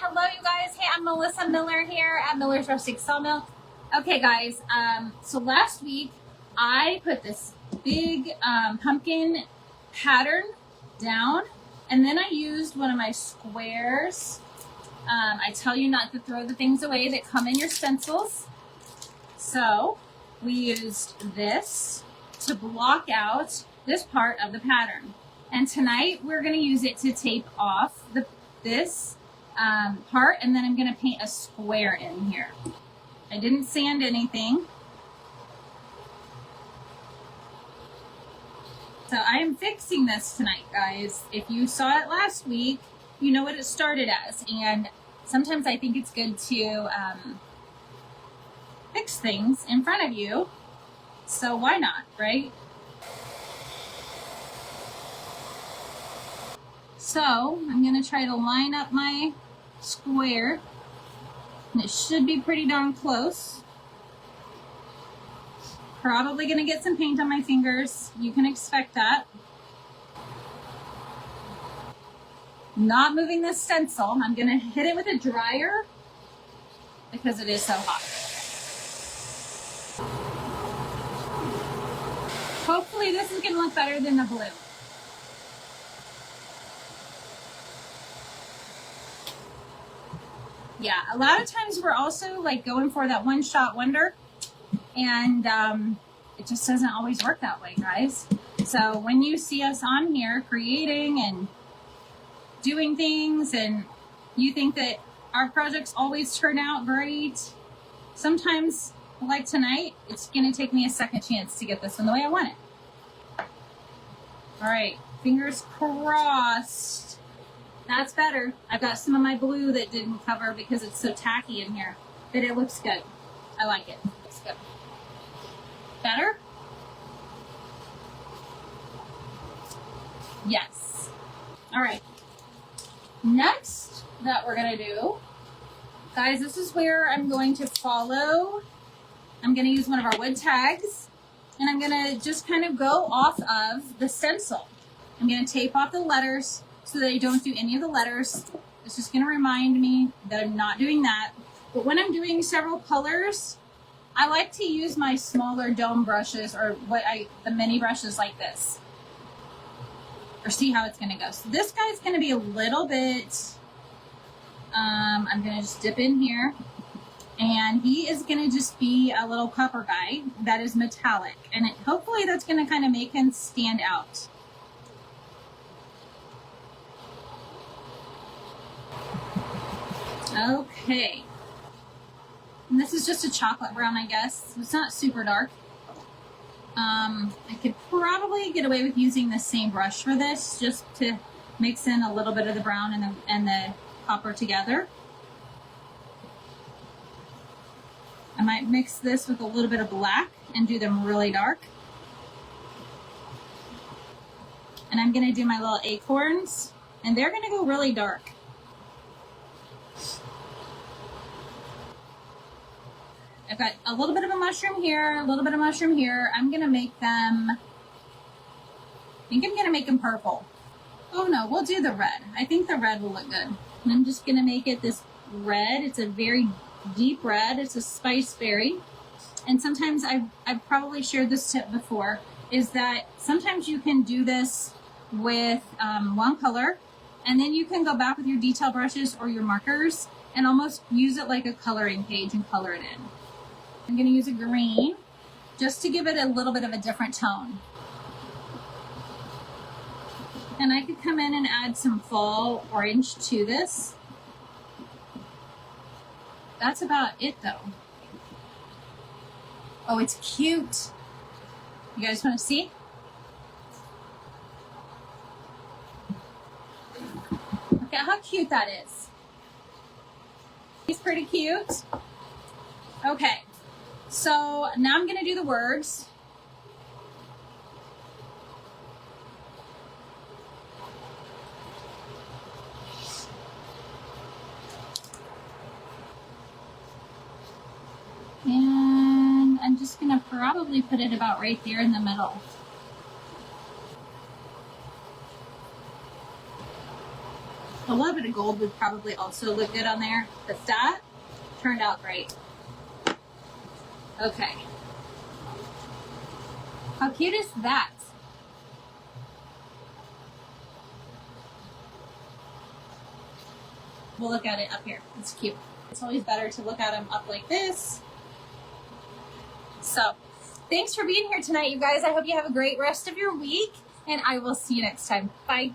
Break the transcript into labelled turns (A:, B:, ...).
A: Hello, you guys. Hey, I'm Melissa Miller here at Miller's Rustic Sawmill. Okay, guys, so last week I put this big pumpkin pattern down, and then I used one of my squares. I tell you not to throw the things away that come in your stencils. So we used this to block out this part of the pattern. And tonight we're going to use it to tape off this part, and then I'm going to paint a square in here. I didn't sand anything. So I am fixing this tonight, guys. If you saw it last week, you know what it started as. And sometimes I think it's good to fix things in front of you. So why not, right? So I'm going to try to line up my square, and it should be pretty darn close. Probably going to get some paint on my fingers. You can expect that. Not moving this stencil. I'm going to hit it with a dryer because it is so hot. Hopefully this is going to look better than the blue. Yeah, a lot of times we're also like going for that one-shot wonder, and it just doesn't always work that way, guys. So when you see us on here creating and doing things and you think that our projects always turn out great, sometimes, like tonight, it's going to take me a second chance to get this one the way I want it. All right, fingers crossed. That's better. I've got some of my blue that didn't cover because it's so tacky in here, but it looks good. I like it. Looks good. Better? Yes. All right. Next that we're going to do, guys, this is where I'm going to follow. I'm going to use one of our wood tags, and I'm going to just kind of go off of the stencil. I'm going to tape off the letters so that I don't do any of the letters. It's just going to remind me that I'm not doing that. But when I'm doing several colors, I like to use my smaller dome brushes, or the mini brushes like this, or see how it's going to go. So this guy's going to be a little bit, I'm going to just dip in here, and he is going to just be a little copper guy that is metallic, and hopefully that's going to kind of make him stand out. Okay, and this is just a chocolate brown, I guess. It's not super dark. I could probably get away with using the same brush for this, just to mix in a little bit of the brown and the copper together. I might mix this with a little bit of black and do them really dark. And I'm going to do my little acorns, and they're going to go really dark. I've got a little bit of a mushroom here, a little bit of mushroom here. I'm going to make them, I think I'm going to make them purple. Oh no, we'll do the red. I think the red will look good. And I'm just going to make it this red. It's a very deep red. It's a spice berry. And sometimes I've probably shared this tip before, is that sometimes you can do this with one color, and then you can go back with your detail brushes or your markers and almost use it like a coloring page and color it in. I'm going to use a green just to give it a little bit of a different tone. And I could come in and add some fall orange to this. That's about it though. Oh, it's cute. You guys want to see? Look at how cute that is. He's pretty cute. Okay. So now I'm going to do the words. And I'm just going to probably put it about right there in the middle. A little bit of gold would probably also look good on there, but that turned out great. Okay. How cute is that? We'll look at it up here. It's cute. It's always better to look at them up like this. So, thanks for being here tonight, you guys. I hope you have a great rest of your week, and I will see you next time. Bye.